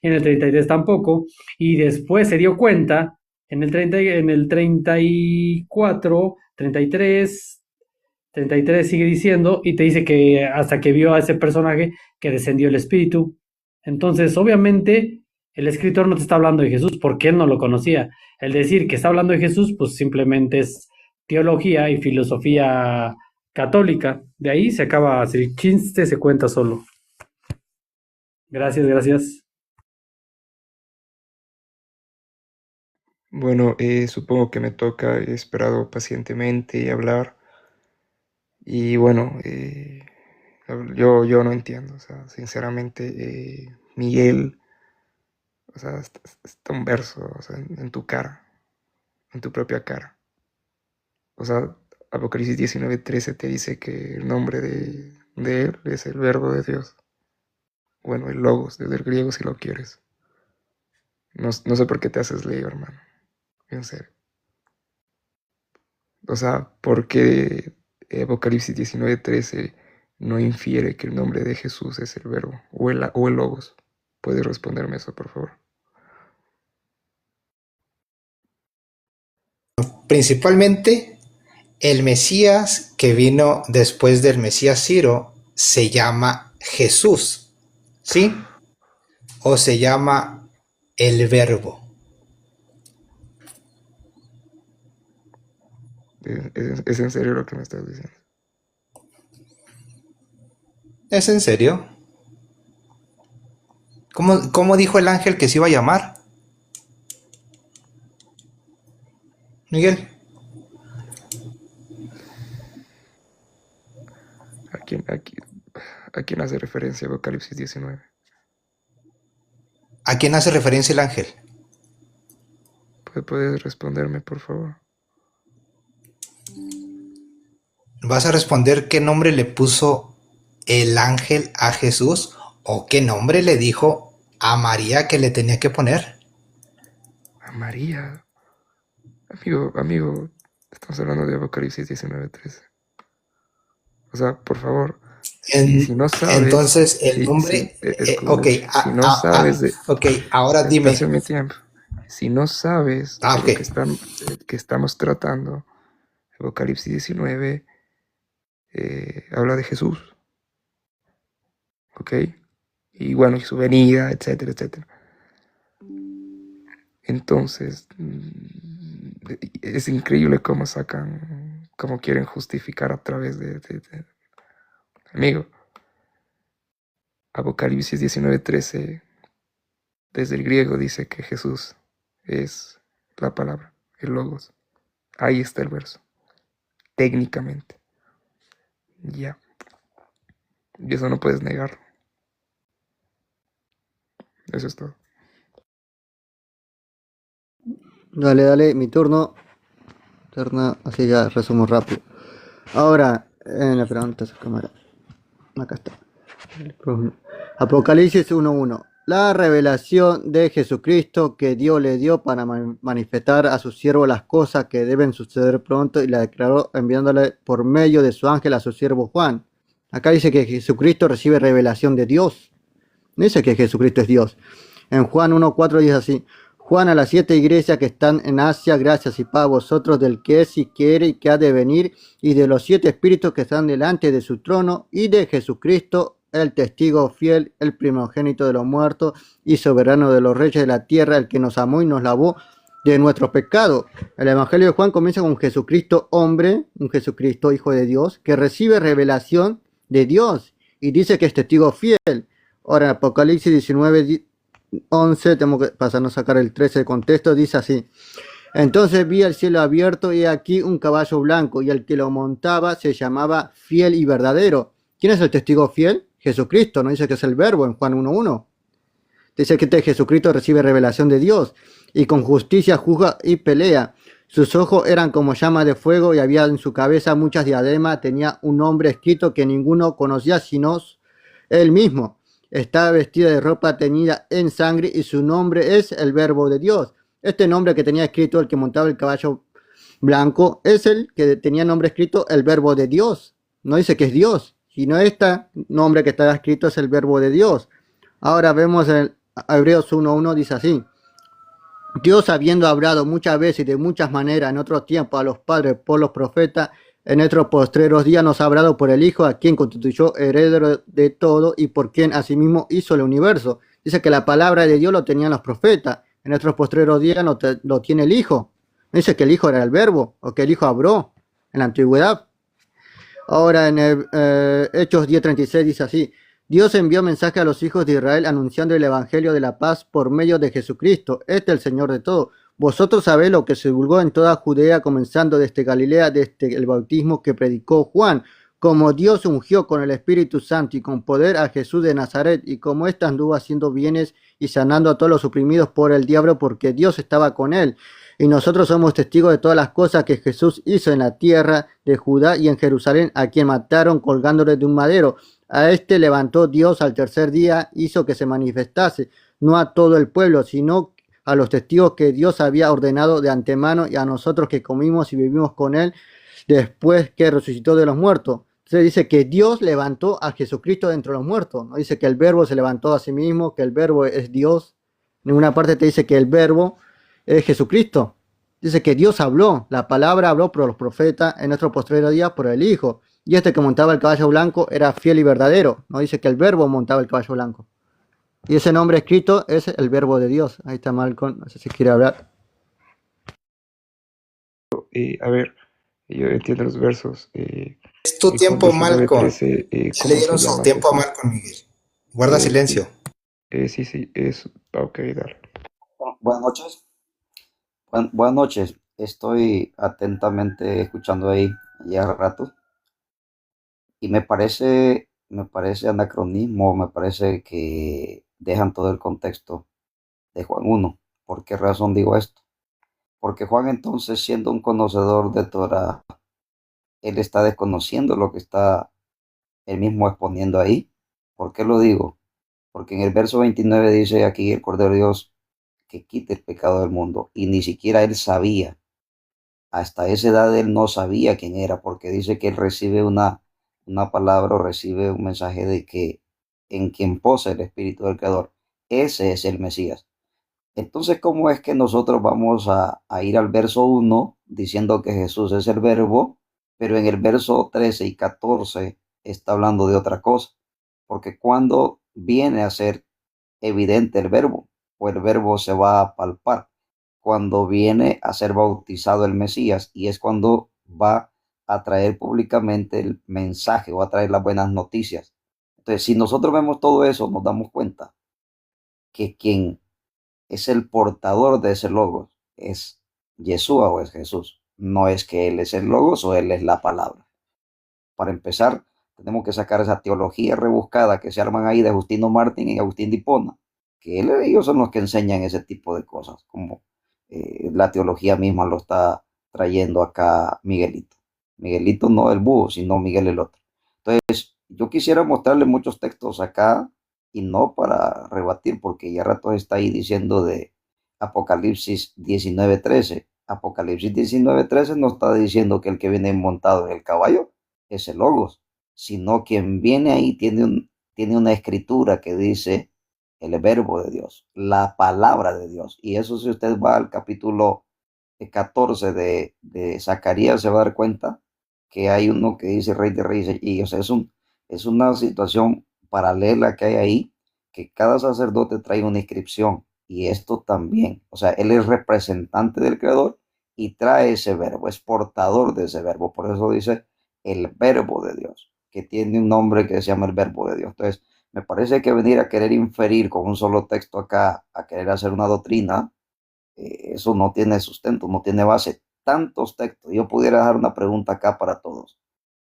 en el 33 tampoco, y después se dio cuenta en el 34, 33 sigue diciendo y te dice que hasta que vio a ese personaje que descendió el espíritu. Entonces, obviamente, el escritor no te está hablando de Jesús porque él no lo conocía. El decir que está hablando de Jesús, pues simplemente es teología y filosofía católica. De ahí se acaba, si el chiste se cuenta solo. Gracias, gracias. Bueno, supongo que me toca, he esperado pacientemente hablar y bueno, yo no entiendo, o sea, sinceramente, Miguel, o sea, está un verso, o sea, en tu cara, en tu propia cara. O sea, Apocalipsis 19:13 te dice que el nombre de él es el verbo de Dios. Bueno, el logos, desde el griego si lo quieres. No sé por qué te haces lío, hermano. En serio. O sea, ¿por qué Apocalipsis 19:13 no infiere que el nombre de Jesús es el verbo o el logos? ¿Puedes responderme eso, por favor? Principalmente, el Mesías que vino después del Mesías Ciro se llama Jesús, ¿sí? O se llama el Verbo. ¿Es en serio lo que me estás diciendo? ¿Es en serio? ¿Cómo dijo el ángel que se iba a llamar? Miguel, ¿A quién, a quién, a quién hace referencia Apocalipsis 19? ¿a quién hace referencia el ángel? ¿Puedes responderme, por favor? ¿Vas a responder qué nombre le puso el ángel a Jesús o qué nombre le dijo a María que le tenía que poner? A María. Amigo, estamos hablando de Apocalipsis 19:13. O sea, por favor, si no sabes, Entonces el nombre, ok, escucha, si no sabes ok, ahora estás en dime. mi tiempo, si no sabes de Ok, lo que estamos tratando, Apocalipsis 19 habla de Jesús, ¿ok? Y bueno, y su venida, etcétera, etcétera. Entonces, es increíble cómo quieren justificar a través amigo, Apocalipsis 19:13, desde el griego dice que Jesús es la palabra, el logos. Ahí está el verso, técnicamente. Ya. Y eso no puedes negarlo. Eso es todo. Dale, dale, mi turno. Así ya resumo rápido. Ahora, en la pregunta su cámara. Acá está. Apocalipsis 1:1. La revelación de Jesucristo que Dios le dio para manifestar a su siervo las cosas que deben suceder pronto y la declaró enviándole por medio de su ángel a su siervo Juan. Acá dice que Jesucristo recibe revelación de Dios. No dice que Jesucristo es Dios. En Juan 1:4 dice así: Juan a las 7 iglesias que están en Asia, gracias y paz a vosotros del que es y quiere y que ha de venir, y de los 7 espíritus que están delante de su trono, y de Jesucristo, el testigo fiel, el primogénito de los muertos y soberano de los reyes de la tierra, el que nos amó y nos lavó de nuestros pecados. El Evangelio de Juan comienza con Jesucristo hombre, un Jesucristo hijo de Dios, que recibe revelación de Dios y dice que es testigo fiel. Ahora en Apocalipsis 19:11, tenemos que pasarnos a sacar el 13 de contexto, dice así: entonces vi el cielo abierto y aquí un caballo blanco, y el que lo montaba se llamaba Fiel y Verdadero. ¿Quién es el testigo fiel? Jesucristo, no dice que es el verbo en Juan 1:1. Dice que este Jesucristo recibe revelación de Dios y con justicia juzga y pelea. Sus ojos eran como llamas de fuego y había en su cabeza muchas diademas. Tenía un nombre escrito que ninguno conocía sino él mismo. Estaba vestida de ropa teñida en sangre y su nombre es el Verbo de Dios. Este nombre que tenía escrito el que montaba el caballo blanco es el que tenía nombre escrito el Verbo de Dios. No dice que es Dios, sino este nombre que está escrito es el Verbo de Dios. Ahora vemos Hebreos 1.1 dice así: Dios, habiendo hablado muchas veces y de muchas maneras en otros tiempos a los padres por los profetas, en estos postreros días nos ha hablado por el Hijo, a quien constituyó heredero de todo y por quien asimismo hizo el universo. Dice que la palabra de Dios lo tenían los profetas, en estos postreros días lo tiene el Hijo. No dice que el Hijo era el Verbo o que el Hijo habló en la antigüedad. Ahora en Hechos 10:36 dice así: Dios envió mensaje a los hijos de Israel anunciando el evangelio de la paz por medio de Jesucristo, este el Señor de todo. Vosotros sabéis lo que se divulgó en toda Judea, comenzando desde Galilea, desde el bautismo que predicó Juan, como Dios ungió con el Espíritu Santo y con poder a Jesús de Nazaret, y como éste anduvo haciendo bienes y sanando a todos los oprimidos por el diablo, porque Dios estaba con él. Y nosotros somos testigos de todas las cosas que Jesús hizo en la tierra de Judá y en Jerusalén, a quien mataron colgándole de un madero. A este levantó Dios al tercer día, hizo que se manifestase, no a todo el pueblo, sino a los testigos que Dios había ordenado de antemano, y a nosotros que comimos y vivimos con él después que resucitó de los muertos. Entonces dice que Dios levantó a Jesucristo de entre los muertos. No dice que el verbo se levantó a sí mismo, que el verbo es Dios. En ninguna parte te dice que el verbo es Jesucristo. Dice que Dios habló, la palabra habló por los profetas en nuestros postreros días por el Hijo. Y este que montaba el caballo blanco era fiel y verdadero. No dice que el verbo montaba el caballo blanco. Y ese nombre escrito es el verbo de Dios. Ahí está Malcolm, no sé si quiere hablar. A ver, yo entiendo los versos. Es tu En Juan tiempo, Malcolm. 19:13, Ya le ¿cómo se dieron su llama tiempo a Jesús? Malcolm, Miguel. Guarda silencio. Sí, sí, es... Ok, dale. Buenas noches. Buenas noches. Estoy atentamente escuchando ahí ya rato y me parece anacronismo, me parece que dejan todo el contexto de Juan 1. ¿Por qué razón digo esto? Porque Juan entonces, siendo un conocedor de Torah, él está desconociendo lo que está él mismo exponiendo ahí. ¿Por qué lo digo? Porque en el verso 29 dice aquí el Cordero de Dios que quite el pecado del mundo y ni siquiera él sabía. Hasta esa edad él no sabía quién era, porque dice que él recibe una palabra o recibe un mensaje de que en quien posa el Espíritu del Creador, ese es el Mesías. Entonces, ¿cómo es que nosotros vamos a ir al verso 1 diciendo que Jesús es el verbo, pero en el verso 13 y 14 está hablando de otra cosa? Porque cuando viene a ser evidente el verbo, o el verbo se va a palpar, cuando viene a ser bautizado el Mesías, y es cuando va a traer públicamente el mensaje o a traer las buenas noticias. Entonces, si nosotros vemos todo eso, nos damos cuenta que quien es el portador de ese logos es Yeshua o es Jesús. No es que él es el logos o él es la palabra. Para empezar, tenemos que sacar esa teología rebuscada que se arman ahí de Justino Martín y Agustín de Hipona, que ellos son los que enseñan ese tipo de cosas, como la teología misma lo está trayendo acá Miguelito. Miguelito no el búho, sino Miguel el otro. Entonces, yo quisiera mostrarle muchos textos acá y no para rebatir, porque ya rato está ahí diciendo de Apocalipsis 19:13. Apocalipsis 19:13 no está diciendo que el que viene montado en el caballo es el Logos, sino quien viene ahí tiene una escritura que dice el verbo de Dios, la palabra de Dios. Y eso, si usted va al capítulo 14 de Zacarías, se va a dar cuenta que hay uno que dice Rey de Reyes. Y o sea, es una situación paralela que hay ahí, que cada sacerdote trae una inscripción. Y esto también, o sea, él es representante del Creador y trae ese verbo, es portador de ese verbo. Por eso dice el verbo de Dios, que tiene un nombre que se llama el verbo de Dios. Entonces, me parece que venir a querer inferir con un solo texto acá, a querer hacer una doctrina, eso no tiene sustento, no tiene base. Tantos textos. Yo pudiera dejar una pregunta acá para todos.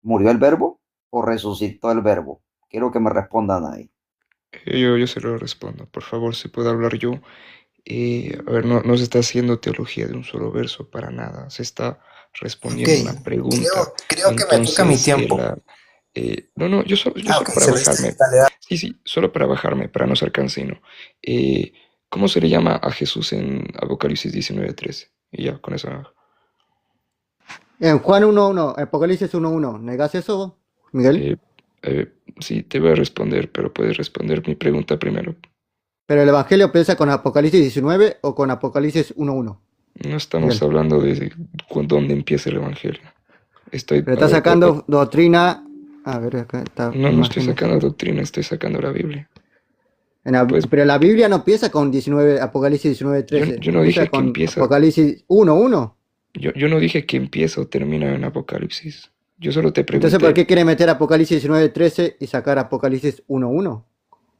¿Murió el verbo o resucitó el verbo? Quiero que me respondan ahí. Yo se lo respondo. Por favor, si puedo hablar yo. A ver, no se está haciendo teología de un solo verso para nada. Se está Ok, respondiendo una pregunta. creo que me toca mi Entonces, tiempo. no, yo Ah, solo ok, para Celeste, bajarme. dale, dale. Sí, sí, solo para bajarme, para no ser cansino. Eh, ¿Cómo se le llama a Jesús en Apocalipsis 19:13? Y ya, con eso. En Juan 1.1, Apocalipsis 1.1, ¿negás eso, Miguel? Eh, sí, te voy a responder, pero puedes responder mi pregunta primero. Pero el Evangelio empieza con Apocalipsis 19 o con Apocalipsis 1:1. No estamos Miguel. hablando de dónde empieza el Evangelio. Pero está sacando doctrina. A ver, acá está. No estoy sacando doctrina, estoy sacando la Biblia. Pues- Pero la Biblia no empieza con 19, Apocalipsis 19:13. Yo no dije que empieza. Apocalipsis 1:1. Yo no dije que empieza o termina en Apocalipsis. Yo solo te pregunté. Entonces, ¿por qué quiere meter Apocalipsis 19:13 y sacar Apocalipsis 1:1?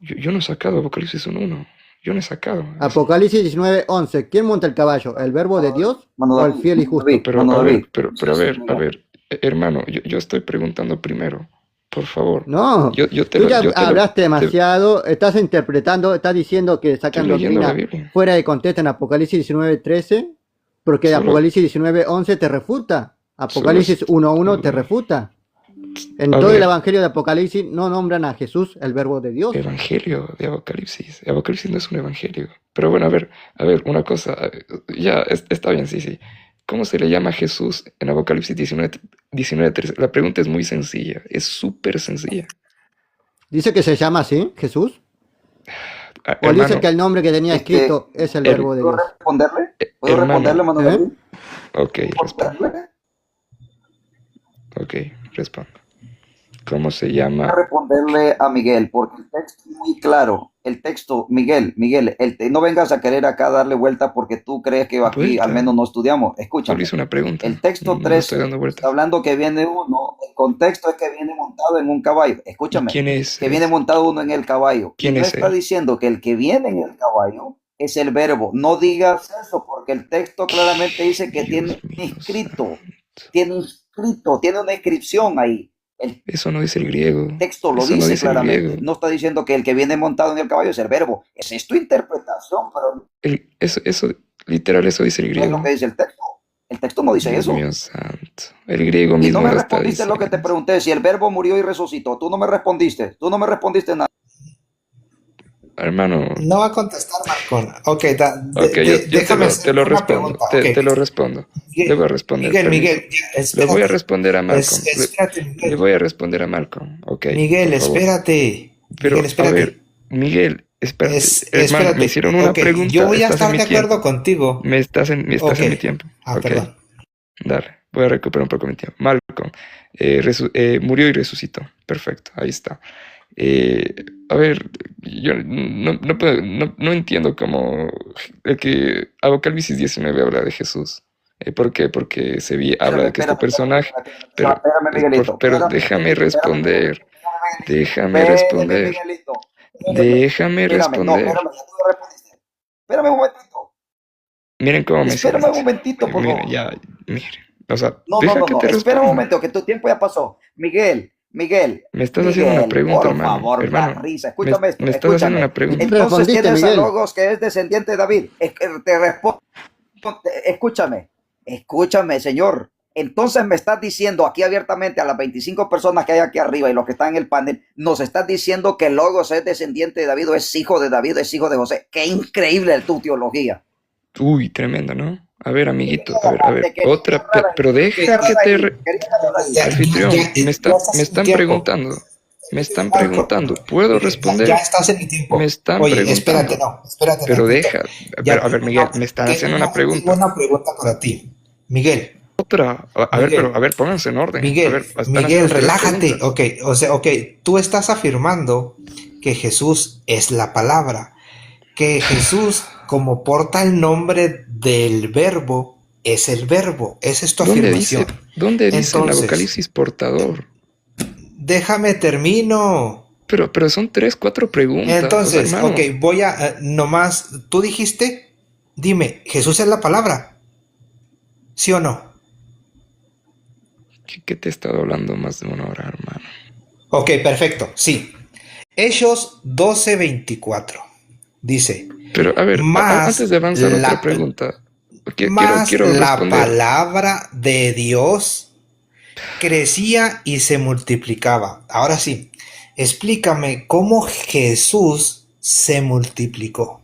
Yo no he sacado Apocalipsis 1:1. Yo no he sacado. Apocalipsis 19:11. ¿Quién monta el caballo? ¿El verbo de Dios Mano o el David, fiel y justo? David, Pero mano a ver, David. pero a ver, hermano, yo estoy preguntando primero, por favor. No, Yo te tú lo- ya yo te lo- hablaste te- demasiado, estás interpretando, estás diciendo que sacan Estoy leyendo la doctrina Biblia. fuera de contexto en Apocalipsis 19:13, porque Solo- Apocalipsis 19:11 te refuta, Apocalipsis 1:1 te refuta. En A todo el ver. Evangelio de Apocalipsis no nombran a Jesús, el verbo de Dios. Evangelio de Apocalipsis. Apocalipsis no es un evangelio. Pero bueno, a ver, una cosa. Ya, está bien, sí. ¿Cómo se le llama a Jesús en Apocalipsis 19:13? La pregunta es muy sencilla, es súper sencilla. Dice que se llama así, Jesús, o Hermano, dice que el nombre que tenía escrito es el verbo de ¿Puedo Dios. responderle? ¿Puedo hermano. responderle, mano ¿Eh? David? ok, ¿Responderle? respondo. ¿Cómo se llama? Voy a responderle a Miguel, porque el texto es muy claro. El texto, Miguel, no vengas a querer acá darle vuelta porque tú crees que aquí Vuelta. al menos no estudiamos. Solo Escúchame. hice una pregunta. El texto No 13 estoy dando vueltas. está hablando que viene uno, el contexto es que viene montado en un caballo. Escúchame, ¿Y quién es? que viene montado uno en el caballo. ¿Quién Y no es está él? diciendo que el que viene en el caballo es el verbo. No digas eso porque el texto claramente dice que Dios tiene mío inscrito, santo. tiene una inscripción ahí. El Eso no dice el griego. texto lo Eso no dice dice el claramente. griego. No está diciendo que el que viene montado en el caballo es el verbo. Esa es tu interpretación, pero Eso, literal, eso dice el no es griego. lo que dice el texto. El texto no dice Dios eso. mío santo. El griego Y mismo no me lo está respondiste lo que te diciendo. pregunté, si el verbo murió y resucitó. Tú no me respondiste nada. Hermano, No va a contestar, Marcón. Ok, yo déjame te hacer lo una respondo. pregunta. Te Ok. lo respondo. Miguel, Le voy a responder. permiso. Miguel, ya, Le espérate. voy a responder a Malcolm. Espérate, Le Miguel. voy a responder a Malcolm. Ok, Miguel, por favor. espérate. Pero, Miguel, espérate. a ver, Miguel, espérate. Hermano, Espérate. me hicieron una Ok, pregunta. yo voy a Estás estar en de mi tiempo. acuerdo contigo. Estás en mi Ok. tiempo. Ah, Ok, perdón. dale. Voy a recuperar un poco mi tiempo. Malcolm, murió y resucitó. Perfecto, ahí está. A ver, yo no entiendo cómo el que Apocalipsis 19 habla de Jesús. ¿Por qué? Porque habla de que este personaje... Pero, Espérame, Miguelito. pero espérame, déjame Miguelito, responder. Déjame espérame, responder. Miguelito. Déjame Espérame, no, responder. espérame, ya tú me respondiste. Espérame un momentito. Miren cómo me Espérame un silencio. momentito, por Miren, favor. ya, miren. O sea, No, deja no, que no, te espera un responda. momento, que tu tiempo ya pasó. Miguel, Me estás haciendo una pregunta, por hermano. favor, Hermano, da risa. Escúchame esto, me estás haciendo escúchame. una pregunta. Entonces Respondiste, tienes a Miguel. Logos que es descendiente de David. Te respondo. Escúchame, señor. Entonces me estás diciendo aquí abiertamente a las 25 personas que hay aquí arriba y los que están en el panel, nos estás diciendo que Logos es descendiente de David o es hijo de David, es hijo de José. Qué increíble tu teología. Uy, tremendo, ¿no? A ver, amiguito, Quería a ver, agarrarte, quería otra, agarrar ahí, pero deja que te... quería agarrar ahí. Anfitrión, me están tiempo. preguntando. Me están Marco, preguntando. ¿Puedo responder? Ya estás en mi tiempo. Me están Oye, preguntando. espérate. Pero tantito. deja. Ya, A ver, Miguel, me están haciendo una Tengo pregunta. una pregunta para ti. Miguel, Otra. A ver, Miguel. pero, a ver, pónganse en orden. A Miguel, ver, están Miguel, haciendo tres relájate. preguntas. Ok, tú estás afirmando que Jesús es la palabra, que Jesús, como porta el nombre del verbo, es el verbo. Esa es tu afirmación. ¿Dónde dice en Entonces, Apocalipsis portador? Déjame termino. Pero son 3, 4 preguntas. Entonces, hermano. ok, voy a nomás, tú dijiste, dime, ¿Jesús es la palabra? ¿Sí o no? ¿Qué te he estado hablando más de 1 hora, hermano? Ok, perfecto, sí. Hechos 12:24 dice, Pero, a ver, Más antes de avanzar la- otra pregunta. más Quiero la responder. palabra de Dios crecía y se multiplicaba. Ahora sí, explícame cómo Jesús se multiplicó.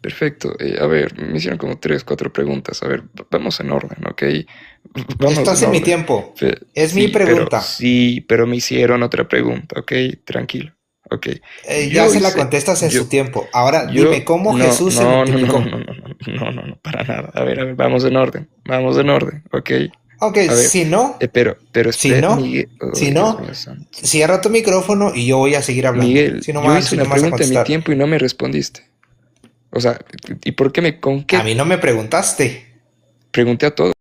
Perfecto. A ver, me hicieron como 3, 4 preguntas. A ver, vamos en orden, ¿ok? Vamos Estás en mi tiempo. Es mi pregunta. Sí, pero me hicieron otra pregunta, ¿ok? Tranquilo. Ok. Ya Yo se la hice, contestas en yo, su tiempo. Ahora yo, dime cómo no, Jesús se no, no, no, multiplicó. no, no, no, no, no, para nada. A ver, vamos en orden, ok. Ok, A ver, pero si espera, no, Miguel, si oh, Dios no, mío santo. cierra tu micrófono y yo voy a seguir hablando. Miguel, yo hice Si no una me vas a pregunta en mi contestar. tiempo y no me respondiste. O sea, ¿y por qué con A qué mí no me preguntaste. pregunté a todos?